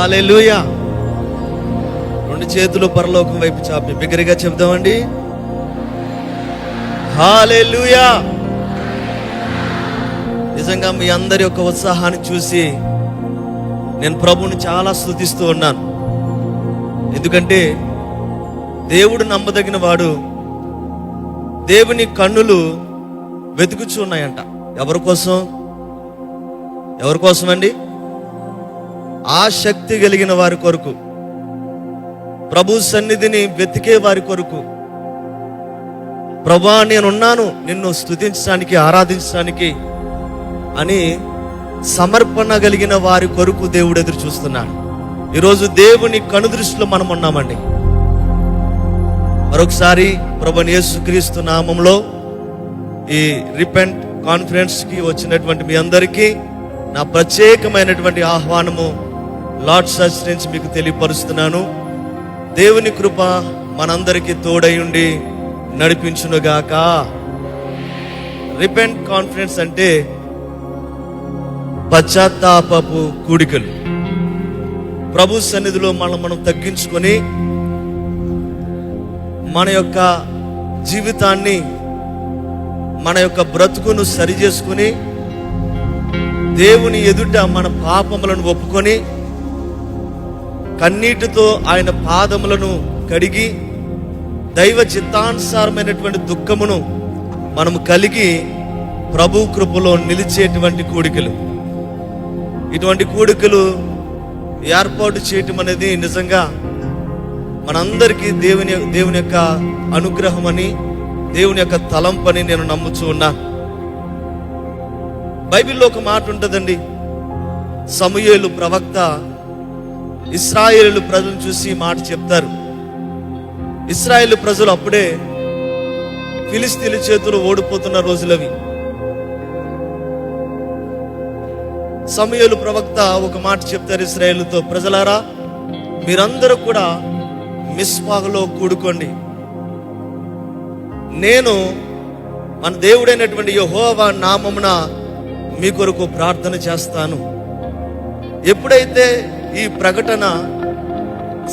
హల్లెలూయా. రెండు చేతులు పరలోకం వైపు చాపి బిగ్గరగా చెప్దామండి, హల్లెలూయా. నిజంగా మీ అందరి యొక్క ఉత్సాహాన్ని చూసి నేను ప్రభువుని చాలా స్తుతిస్తూ ఉన్నాను. ఎందుకంటే దేవుడు నమ్మదగిన వాడు. దేవుని కన్నులు వెతుకుచూ ఉన్నాయంట. ఎవరి కోసం? ఎవరి కోసం అండి? ఆసక్తి కలిగిన వారి కొరకు, ప్రభు సన్నిధిని వెతికే వారి కొరకు. ప్రభువా నేనున్నాను నిన్ను స్తుతించడానికి, ఆరాధించడానికి అని సమర్పణ కలిగిన వారి కొరకు దేవుడు ఎదురు చూస్తున్నాడు. ఈరోజు దేవుని కనుదృష్టిలో మనం ఉన్నామండి. మరొకసారి ప్రభువైన యేసుక్రీస్తు నామములో ఈ రిపెంట్ కాన్ఫరెన్స్కి వచ్చినటువంటి మీ అందరికీ నా ప్రత్యేకమైనటువంటి ఆహ్వానము లార్డ్ చర్చ్ నుంచి మీకు తెలియపరుస్తున్నాను. దేవుని కృప మనందరికీ తోడై ఉండి నడిపించునుగాక. రిపెంట్ కాన్ఫరెన్స్ అంటే పశ్చాత్తాపపు కూడికలు. ప్రభు సన్నిధిలో మనం తగ్గించుకొని మన యొక్క జీవితాన్ని, మన యొక్క బ్రతుకును సరి చేసుకుని దేవుని ఎదుట మన పాపములను ఒప్పుకొని కన్నీటితో ఆయన పాదములను కడిగి దైవ చిత్తానుసారమైనటువంటి దుఃఖమును మనము కలిగి ప్రభు కృపలో నిలిచేటువంటి కూడికలు. ఇటువంటి కూడికలు ఏర్పాటు చేయటం అనేది నిజంగా మనందరికీ దేవుని యొక్క అనుగ్రహం అని, దేవుని యొక్క తలంపని నేను నమ్ముచూ ఉన్నా. బైబిల్లో ఒక మాట ఉంటుందండి. సమూయేలు ప్రవక్త ఇశ్రాయేలు ప్రజలను చూసి మాట చెప్తారు. ఇశ్రాయేలు ప్రజలు అప్పుడే ఫిలిస్తీన్ల చేతులు ఓడిపోతున్న రోజులవి. సమూయేలు ప్రవక్త ఒక మాట చెప్తారు ఇశ్రాయేలుతో, ప్రజలారా మీరందరూ కూడా మిస్పాలో కూడుకోండి. నేను మన దేవుడైనటువంటి యెహోవా నామమున మీ కొరకు ప్రార్థన చేస్తాను. ఎప్పుడైతే ఈ ప్రకటన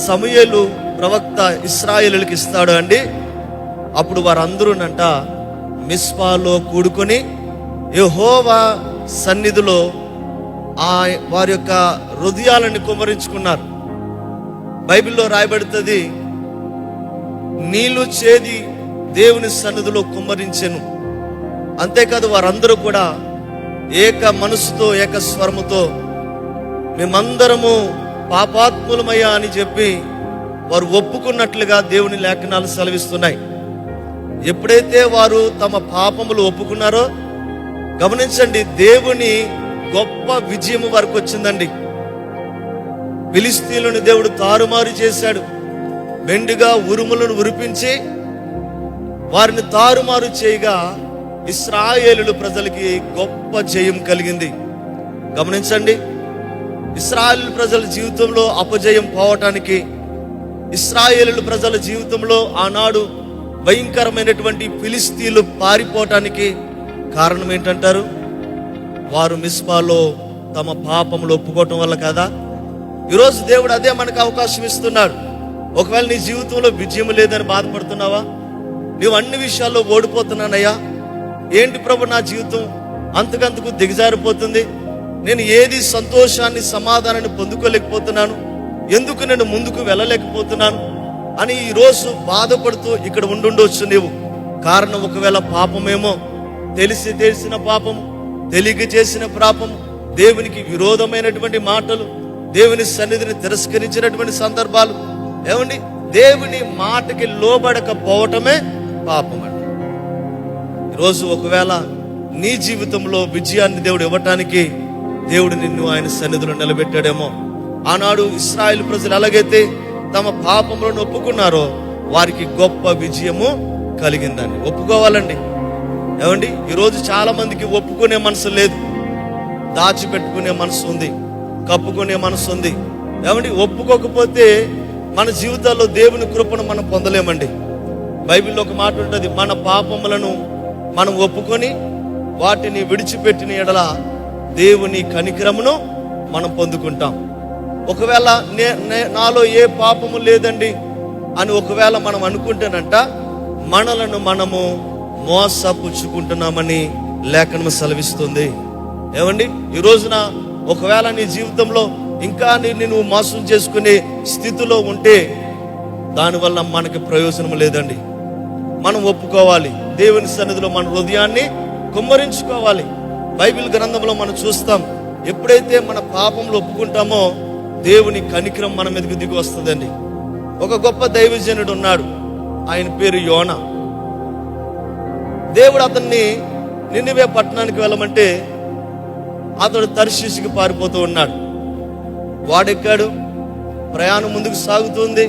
సమూయేలు ప్రవక్త ఇశ్రాయేలుకి ఇస్తాడు అండి, అప్పుడు వారందరూనంట మిస్పాలో కూడుకొని యెహోవా సన్నిధిలో వారి యొక్క హృదయాలను కుమ్మరించుకున్నారు. బైబిల్లో రాయబడుతుంది, నీళ్లు చేది దేవుని సన్నిధిలో కుమ్మరించెను. అంతేకాదు వారందరూ కూడా ఏక మనసుతో, ఏక స్వరముతో మేమందరము పాపాత్ములమయ్యా అని చెప్పి వారు ఒప్పుకున్నట్లుగా దేవుని లేఖనాలు సెలవిస్తున్నాయి. ఎప్పుడైతే వారు తమ పాపములు ఒప్పుకున్నారో గమనించండి, దేవుని గొప్ప విజయం వారికి వచ్చిందండి. ఫిలిస్తీన్లను దేవుడు తారుమారు చేశాడు. మెండుగా ఉరుములను ఉరిపించి వారిని తారుమారు చేయగా ఇశ్రాయేలు ప్రజలకి గొప్ప జయం కలిగింది. గమనించండి, ఇశ్రాయేలు ప్రజల జీవితంలో అపజయం పోవటానికి, ఇశ్రాయేలు ప్రజల జీవితంలో ఆనాడు భయంకరమైనటువంటి ఫిలిస్తీన్లు పారిపోవటానికి కారణం ఏంటంటారు? వారు మిస్పాలో తమ పాపములు ఒప్పుకోవటం వల్ల కదా. ఈరోజు దేవుడు అదే మనకు అవకాశం ఇస్తున్నాడు. ఒకవేళ నీ జీవితంలో విజయం లేదని బాధపడుతున్నావా? నువ్వు అన్ని విషయాల్లో ఓడిపోతున్నానయ్యా, ఏంటి ప్రభు నా జీవితం అంతకంతకు దిగజారిపోతుంది, నేను ఏది సంతోషాన్ని, సమాధానాన్ని పొందుకోలేకపోతున్నాను, ఎందుకు నేను ముందుకు వెళ్ళలేకపోతున్నాను అని ఈరోజు బాధపడుతూ ఇక్కడ ఉండుండొచ్చు నీవు. కారణం ఒకవేళ పాపమేమో, తెలిసిన పాపము, తెలియక చేసిన పాపము, దేవునికి విరోధమైనటువంటి మాటలు, దేవుని సన్నిధిని తిరస్కరించినటువంటి సందర్భాలు. ఏమండి, దేవుని మాటకి లోబడకపోవటమే పాపం అండి. ఈరోజు ఒకవేళ నీ జీవితంలో విజయాన్ని దేవుడు ఇవ్వటానికి దేవుడు నిన్ను ఆయన సన్నిధిలో నిలబెట్టాడేమో. ఆనాడు ఇశ్రాయేలు ప్రజలు ఎలాగైతే తమ పాపములను ఒప్పుకున్నారో వారికి గొప్ప విజయము కలిగిందండి. ఒప్పుకోవాలండి. ఏమండి, ఈరోజు చాలా మందికి ఒప్పుకునే మనసు లేదు, దాచిపెట్టుకునే మనసు ఉంది, కప్పుకునే మనసు ఉంది. ఏమండి, ఒప్పుకోకపోతే మన జీవితాల్లో దేవుని కృపను మనం పొందలేమండి. బైబిల్లో ఒక మాట ఉంటుంది, మన పాపములను మనం ఒప్పుకొని వాటిని విడిచిపెట్టిన ఎడల దేవుని కనికరమును మనం పొందుకుంటాం. ఒకవేళ నాలో ఏ పాపము లేదండి అని ఒకవేళ మనం అనుకుంటేనంట మనలను మనము మోసపుచ్చుకుంటున్నామని లేఖనం సెలవిస్తుంది. ఏమండి, ఈ రోజున ఒకవేళ నీ జీవితంలో ఇంకా నువ్వు మోసం చేసుకునే స్థితిలో ఉంటే దానివల్ల మనకి ప్రయోజనం లేదండి. మనం ఒప్పుకోవాలి, దేవుని సన్నిధిలో మన హృదయాన్ని కుమ్మరించుకోవాలి. బైబిల్ గ్రంథంలో మనం చూస్తాం, ఎప్పుడైతే మన పాపంలో ఒప్పుకుంటామో దేవుని కనికరం మన మీదకి దిగి వస్తుందండి. ఒక గొప్ప దైవజనుడు ఉన్నాడు, ఆయన పేరు యోనా. దేవుడు అతన్ని నినివే పట్టణానికి వెళ్ళమంటే అతడు తర్షీషుకి పారిపోతూ ఉన్నాడు. వాడెక్కాడు, ప్రయాణం ముందుకు సాగుతుంది.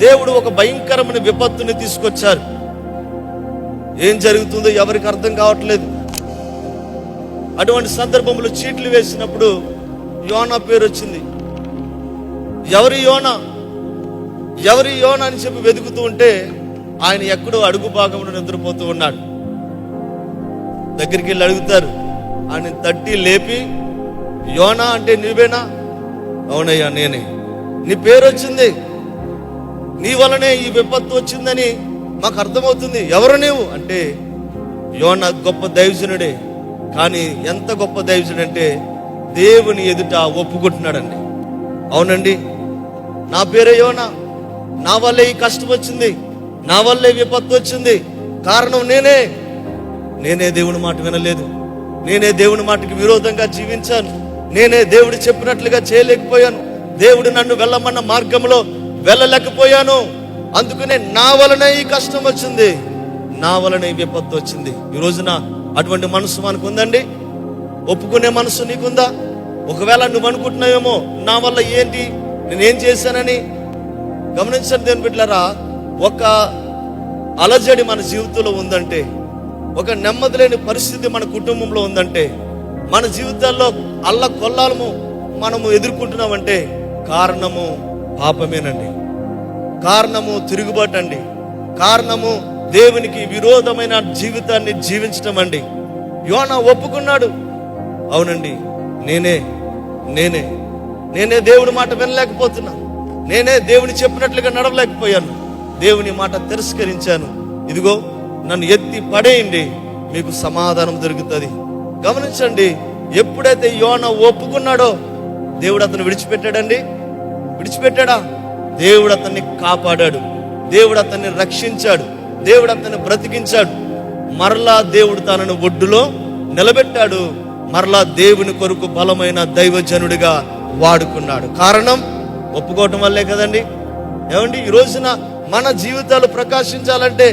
దేవుడు ఒక భయంకరమైన విపత్తుని తీసుకొచ్చారు. ఏం జరుగుతుందో ఎవరికి అర్థం కావట్లేదు. అటువంటి సందర్భంలో చీట్లు వేసినప్పుడు యోనా పేరు వచ్చింది. ఎవరి యోనా అని చెప్పి వెతుకుతూ ఉంటే ఆయన ఎక్కడో అడుగు భాగంలో నిద్రపోతూ ఉన్నాడు. దగ్గరికి వెళ్ళి అడుగుతారు, ఆయన తట్టి లేపి, యోనా అంటే నువ్వేనా? అవునయ్యా నేనే. నీ పేరు వచ్చింది, నీ వలనే ఈ విపత్తు వచ్చిందని మాకు అర్థమవుతుంది. ఎవరు నీవు అంటే, యోనా గొప్ప దైవజనుడే. కానీ ఎంత గొప్ప దైవజనుడు అంటే దేవుని ఎదుట ఒప్పుకుంటున్నాడండి. అవునండి, నా పేరే యోనా, నా వల్లే ఈ కష్టం వచ్చింది, నా వల్లే విపత్తు వచ్చింది, కారణం నేనే దేవుని మాట వినలేదు, నేనే దేవుని మాటకి విరోధంగా జీవించాను, నేనే దేవుడు చెప్పినట్లుగా చేయలేకపోయాను, దేవుడు నన్ను వెళ్ళమన్న మార్గంలో వెళ్ళలేకపోయాను, అందుకనే నా వలనే ఈ కష్టం వచ్చింది, నా వలనే ఈ విపత్తు వచ్చింది. ఈ రోజున అటువంటి మనసు మనకు ఉందండి? ఒప్పుకునే మనసు నీకుందా? ఒకవేళ నువ్వు అనుకుంటున్నావేమో నా వల్ల ఏంటి, నేనేం చేశానని. గమనించండి దేవుని బిడ్డలారా, ఒక అలజడి మన జీవితంలో ఉందంటే, ఒక నెమ్మది లేని పరిస్థితి మన కుటుంబంలో ఉందంటే, మన జీవితాల్లో అల్లకొల్లాలము మనము ఎదుర్కొంటున్నామంటే కారణము పాపమేనండి, కారణము తిరుగుబాటు అండి, కారణము దేవునికి విరోధమైన జీవితాన్ని జీవించటం అండి. యోనా ఒప్పుకున్నాడు, అవునండి నేనే దేవుని మాట వినలేకపోతున్నా, నేనే దేవుని చెప్పినట్లుగా నడవలేకపోయాను, దేవుని మాట తిరస్కరించాను, ఇదిగో నన్ను ఎత్తి పడేయండి, మీకు సమాధానం దొరుకుతుంది. గమనించండి, ఎప్పుడైతే యోనా ఒప్పుకున్నాడో దేవుడు అతను విడిచిపెట్టాడండి? విడిచిపెట్టాడా? దేవుడు అతన్ని కాపాడాడు, దేవుడు అతన్ని రక్షించాడు, దేవుడు అతన్ని బ్రతికించాడు. మరలా దేవుడు తనను ఒడ్డులో నిలబెట్టాడు, మరలా దేవుని కొరకు బలమైన దైవజనుడిగా వాడుకున్నాడు. కారణం ఒప్పుకోవటం వల్లే కదండి. ఏమండి, ఈ రోజున మన జీవితాలు ప్రకాశించాలంటే,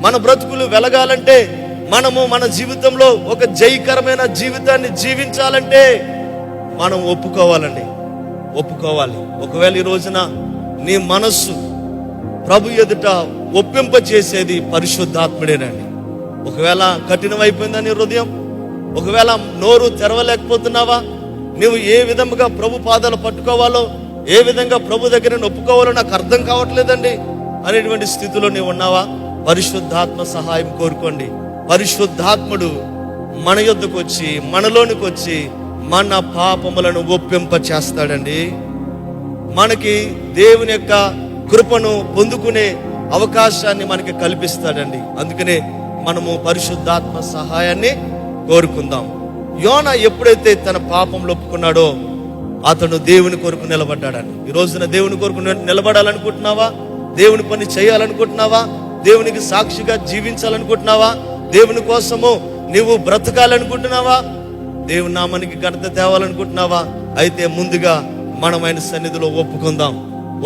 మన బ్రతుకులు వెలగాలంటే, మనము మన జీవితంలో ఒక జయకరమైన జీవితాన్ని జీవించాలంటే మనం ఒప్పుకోవాలండి, ఒప్పుకోవాలి. ఒకవేళ ఈ రోజున నీ మనస్సు ప్రభు ఎదుట ఒప్పింప చేసేది పరిశుద్ధాత్ముడేనండి. ఒకవేళ కఠినమైపోయిందా నీ హృదయం, ఒకవేళ నోరు తెరవలేకపోతున్నావా, నువ్వు ఏ విధముగా ప్రభు పాదాలు పట్టుకోవాలో, ఏ విధంగా ప్రభు దగ్గర ఒప్పుకోవాలో నాకు అర్థం కావట్లేదండి అనేటువంటి స్థితిలో నీవు ఉన్నావా? పరిశుద్ధాత్మ సహాయం కోరుకోండి. పరిశుద్ధాత్ముడు మన యొద్దకు వచ్చి, మనలోనికి వచ్చి మన పాపములను ఒప్పింప చేస్తాడండి. మనకి దేవుని యొక్క కృపను పొందుకునే అవకాశాన్ని మనకి కల్పిస్తాడండి. అందుకనే మనము పరిశుద్ధాత్మ సహాయాన్ని కోరుకుందాం. యోనా ఎప్పుడైతే తన పాపంలో ఒప్పుకున్నాడో అతను దేవుని కొరకు నిలబడ్డాడండి. ఈ రోజున దేవుని కొరకు నిలబడాలనుకుంటున్నావా? దేవుని పని చేయాలనుకుంటున్నావా? దేవునికి సాక్షిగా జీవించాలనుకుంటున్నావా? దేవుని కోసము నీవు బ్రతకాలనుకుంటున్నావా? దేవుని నామానికి ఘనత తేవాలనుకుంటున్నావా? అయితే ముందుగా మనం ఆయన సన్నిధిలో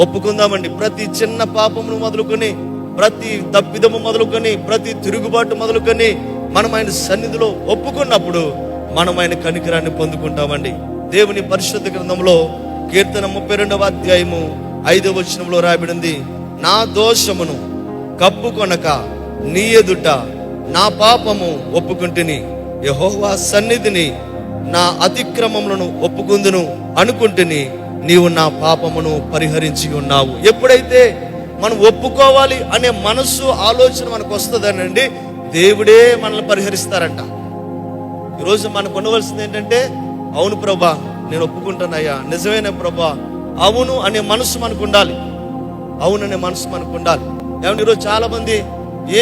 ఒప్పుకుందామండి. ప్రతి చిన్న పాపమును మొదలుకొని, ప్రతి తప్పిదము మొదలుకొని, ప్రతి తిరుగుబాటు మొదలుకొని మనం ఆయన సన్నిధిలో ఒప్పుకున్నప్పుడు మనం ఆయన కనికరాన్ని పొందుకుంటామండి. దేవుని పరిశుద్ధ గ్రంథంలో కీర్తన 32వ అధ్యాయము 5వ వచనంలో రాయబడింది, నా దోషమును కప్పుకొనక నీ ఎదుట నా పాపము ఒప్పుకుంటుని, యెహోవా సన్నిధిని నా అతిక్రమములను ఒప్పుకుందును అనుకుంటుని, నీవు నా పాపమును పరిహరించి ఉన్నావు. ఎప్పుడైతే మనం ఒప్పుకోవాలి అనే మనస్సు ఆలోచన మనకు వస్తుందనండి, దేవుడే మనల్ని పరిహరిస్తారంట. ఈరోజు మనకు ఉండవలసింది ఏంటంటే, అవును ప్రభా నేను ఒప్పుకుంటానయ్యా, నిజమైన ప్రభా, అవును అనే మనసు మనకు ఉండాలి. అవుననే మనసు మనకు ఉండాలి. ఏమంటే ఈరోజు చాలా మంది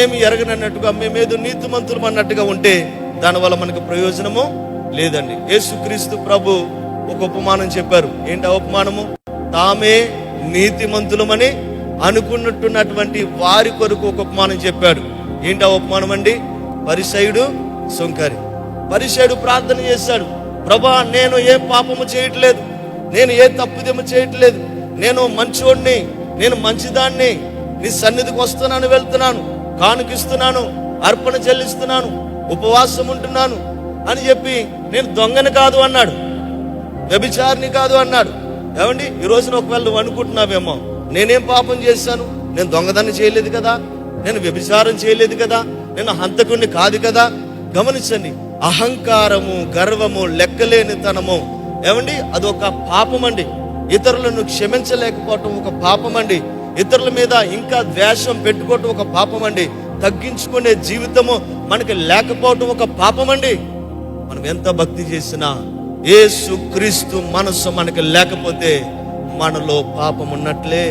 ఏమి ఎరగనన్నట్టుగా మేమేదో నీతిమంతులం అన్నట్టుగా ఉంటే దానివల్ల మనకు ప్రయోజనము లేదండి. యేసుక్రీస్తు ప్రభు ఒక ఉపమానం చెప్పారు. ఏంటి ఆ ఉపమానము? తామే నీతిమంతులమని అనుకున్నట్టున్నటువంటి వారి కొరకు ఒక ఉపమానం చెప్పాడు. ఏంటి ఆ ఉపమానం అండి? పరిసయుడు, సుంకరి. పరిసయుడు ప్రార్థన చేశాడు, ప్రభా, నేను ఏ పాపము చేయట్లేదు, నేను ఏ తప్పుదేమో చేయట్లేదు, నేను మంచోడిని, నేను మంచిదాన్ని, నీ సన్నిధికి వస్తున్నాను, వెళ్తున్నాను, కానుకిస్తున్నాను, అర్పణ చెల్లిస్తున్నాను, ఉపవాసం ఉంటున్నాను అని చెప్పి నేను దొంగని కాదు అన్నాడు, వ్యభిచారిని కాదు అన్నాడు. ఏమండి ఈ రోజున ఒకవేళ నువ్వు అనుకుంటున్నావేమో, నేనేం పాపం చేశాను, నేను దొంగదాన్ని చేయలేదు కదా, నేను వ్యభిచారం చేయలేదు కదా, నేను హంతకుణ్ణి కాదు కదా. గమనించండి, అహంకారము, గర్వము, లెక్కలేనితనము, ఏమండి అదొక పాపం అండి. ఇతరులను క్షమించలేకపోవటం ఒక పాపం అండి. ఇతరుల మీద ఇంకా ద్వేషం పెట్టుకోవటం ఒక పాపం అండి. తగ్గించుకునే జీవితము మనకి లేకపోవటం ఒక పాపం అండి. మనం ఎంత భక్తి చేసినా యేసుక్రీస్తు మనసు మనకి లేకపోతే మనలో పాపం ఉన్నట్లే.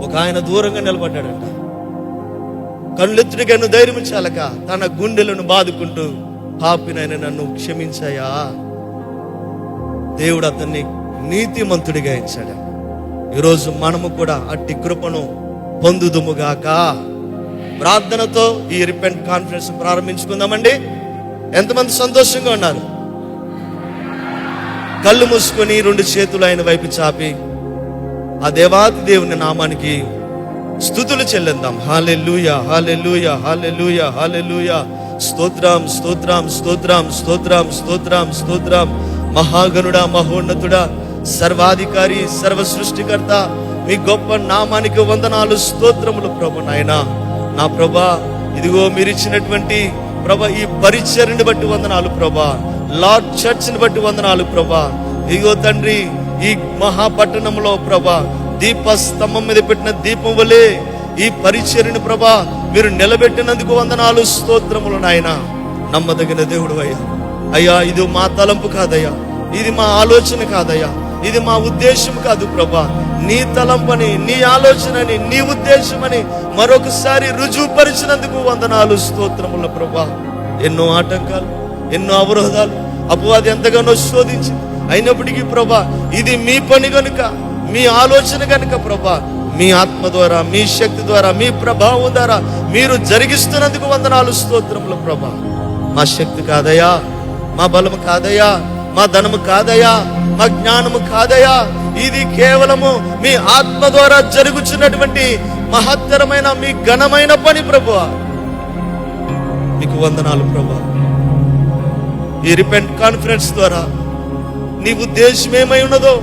ఒక ఆయన దూరంగా నిలబడ్డాడంట, కళ్ళెత్తుడిగా ధైర్యం చాలక తన గుండెలను బాదుకుంటూ, పాపినైన నన్ను క్షమించాయా. దేవుడు అతన్ని నీతిమంతుడిగా ఎంచాడు. ఈరోజు మనము కూడా అట్టి కృపను పొందుదుముగాక. ప్రార్థనతో ఈ రిపెంట్ కాన్ఫరెన్స్ ప్రారంభించుకుందామండి. ఎంతమంది సంతోషంగా ఉన్నారు? కళ్ళు మూసుకొని 2 చేతులు ఆయన వైపు చాపి ఆ దేవాది దేవుని నామానికి స్తుతులు చెల్లిద్దాం. హల్లెలూయా, హల్లెలూయా, హల్లెలూయా, హల్లెలూయా. స్తోత్రం, స్తోత్రం, స్తోత్రం, స్తోత్రం, స్తోత్రం, స్తోత్రం. మహాగణుడా, మహోన్నతుడా, సర్వాధికారి, సర్వ సృష్టికర్త, మీ గొప్ప నామానికి వందనాలు, స్తోత్రములు ప్రభు. నాయనా, నా ప్రభా, ఇదిగో మీరు ఇచ్చినటువంటి ప్రభా ఈ పరిచర్ని బట్టి వందనాలు ప్రభా. లార్డ్ చర్చ్ని బట్టి వందనాలు ప్రభా. ఇదిగో తండ్రి, ఈ మహాపట్టణంలో ప్రభా దీప స్తంభం మీద పెట్టిన దీపం వలె ఈ పరిచర్ని ప్రభా మీరు నిలబెట్టినందుకు వందనాలు, స్తోత్రములు. నాయన, నమ్మదగిన దేవుడు అయ్యా. అయ్యా, ఇది మా తలంపు కాదయ్యా, ఇది మా ఆలోచన కాదయ్యా, ఇది మా ఉద్దేశం కాదు ప్రభా. నీ తలంపని, నీ ఆలోచనని, నీ ఉద్దేశమని మరొకసారి రుజువుపరిచినందుకు వందనాలు, స్తోత్రముల ప్రభా. ఎన్నో ఆటంకాలు, ఎన్నో అవరోధాలు అపవాది ఎంతగానో శోధించి అయినప్పటికీ ప్రభా ఇది మీ పని గనుక, మీ ఆలోచన గనుక ప్రభా, మీ ఆత్మ ద్వారా, మీ శక్తి ద్వారా, మీ ప్రభావం ద్వారా మీరు జరిగిస్తున్నందుకు వందనాలు, స్తోత్రముల ప్రభా. మా శక్తి కాదయ్యా, మా బలము కాదయ్యా, మా ధనము కాదయ్యా, మా జ్ఞానము కాదయ్యా, ఇది కేవలము మీ ఆత్మ ద్వారా జరుగుతున్నటువంటి మహత్తరమైన మీ ఘనమైన పని ప్రభువా. మీకు వందనాలు ప్రభా. ఈ రిపెంట్ కాన్ఫరెన్స్ ద్వారా నీ ఉద్దేశం ఏమై ఉన్నదో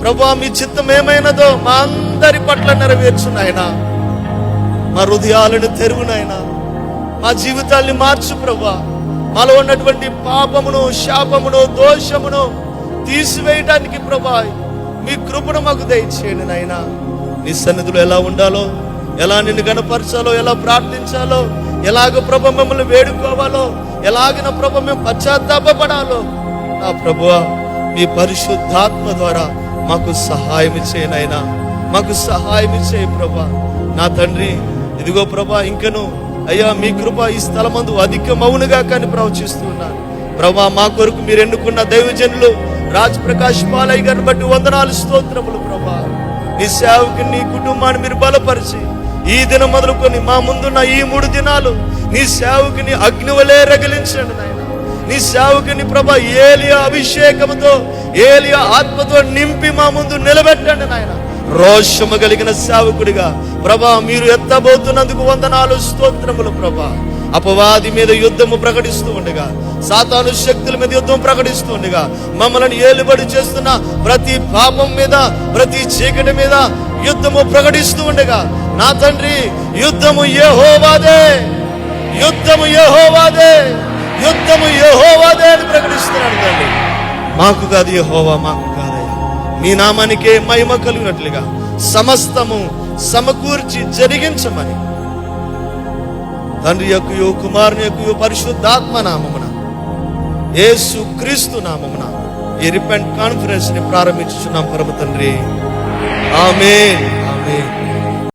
ప్రభా, మీ చిత్తం ఏమైనదో మా అందరి పట్ల నెరవేర్చు నాయనా. మా హృదయాలను తెరువు నాయనా, మా జీవితాల్ని మార్చు ప్రభా. మాలో ఉన్నటువంటి పాపమును, శాపమును, దోషమును తీసివేయడానికి ప్రభా మీ కృపను మాకు దయచేయండి నాయనా. నీ సన్నిధిలో ఎలా ఉండాలో, ఎలా నిన్ను గణపరచాలో, ఎలా ప్రార్థించాలో, ఎలాగ ప్రభు మమ్మల్ని వేడుకోవాలో, ఎలాగిన ప్రభు మేము పశ్చాత్తాపడాలో నా ప్రభువా మీ పరిశుద్ధాత్మ ద్వారా మాకు సహాయం చేయనైనా, మాకు సహాయం చేయ ప్రభా. నా తండ్రి, ఇదిగో ప్రభా, ఇంకను అయ్యా మీ కృప ఈ స్థలమందు అధికమవునుగా కానీ ప్రవచిస్తున్నాను ప్రభా. మా కొరకు మీరు ఎన్నుకున్న దైవజనులు రాజ్ ప్రకాష్ పాలయ్య గారిని బట్టి వందనాలు, స్తోత్రములు ప్రభా. నీ సేవకుని, నీ కుటుంబాన్ని మీరు బలపరిచి ఈ దినం మొదలుకొని మా ముందున్న ఈ 3 దినాలు నీ సేవకుని అగ్నివలే రగిలించండి నాయన. నీ సేవకుని ప్రభా ఏలియా అభిషేకముతో, ఏలియా ఆత్మతో నింపి మా ముందు నిలబెట్టండి నాయన. రోషము కలిగిన సేవకుడిగా ప్రభా మీరు ఎత్తబోతున్నందుకు వందనాలు, స్తోత్రములు ప్రభా. అపవాది మీద యుద్ధము ప్రకటిస్తూ ఉండగా, సాతాను శక్తుల మీద యుద్ధం ప్రకటిస్తూ ఉండగా, మమ్మల్ని ఏలుబడి చేస్తున్న ప్రతి పాపం మీద, ప్రతి చీకటి మీద యుద్ధము ప్రకటిస్తూ ఉండగా, నా తండ్రి, యుద్ధము యెహోవాదే, యుద్ధము యెహోవాదే, యుద్ధము యెహోవాదే అని ప్రకటిస్తున్నాను తండ్రి. మాకు కాదు యెహోవా, మాకు కాదయ్యా. మీ నామానికే మహిమ కలిగినట్లుగా సమస్తము సమకూర్చి జరిగించమని తండ్రి యొక్కయు, కుమారుని యొక్కయు, పరిశుద్ధాత్మ నామమున యేసు క్రీస్తు నామమున ఈ రిపెంట్ కాన్ఫరెన్స్ ని ప్రారంభించుచున్నాం పరమ తండ్రి. ఆమేన్, ఆమేన్.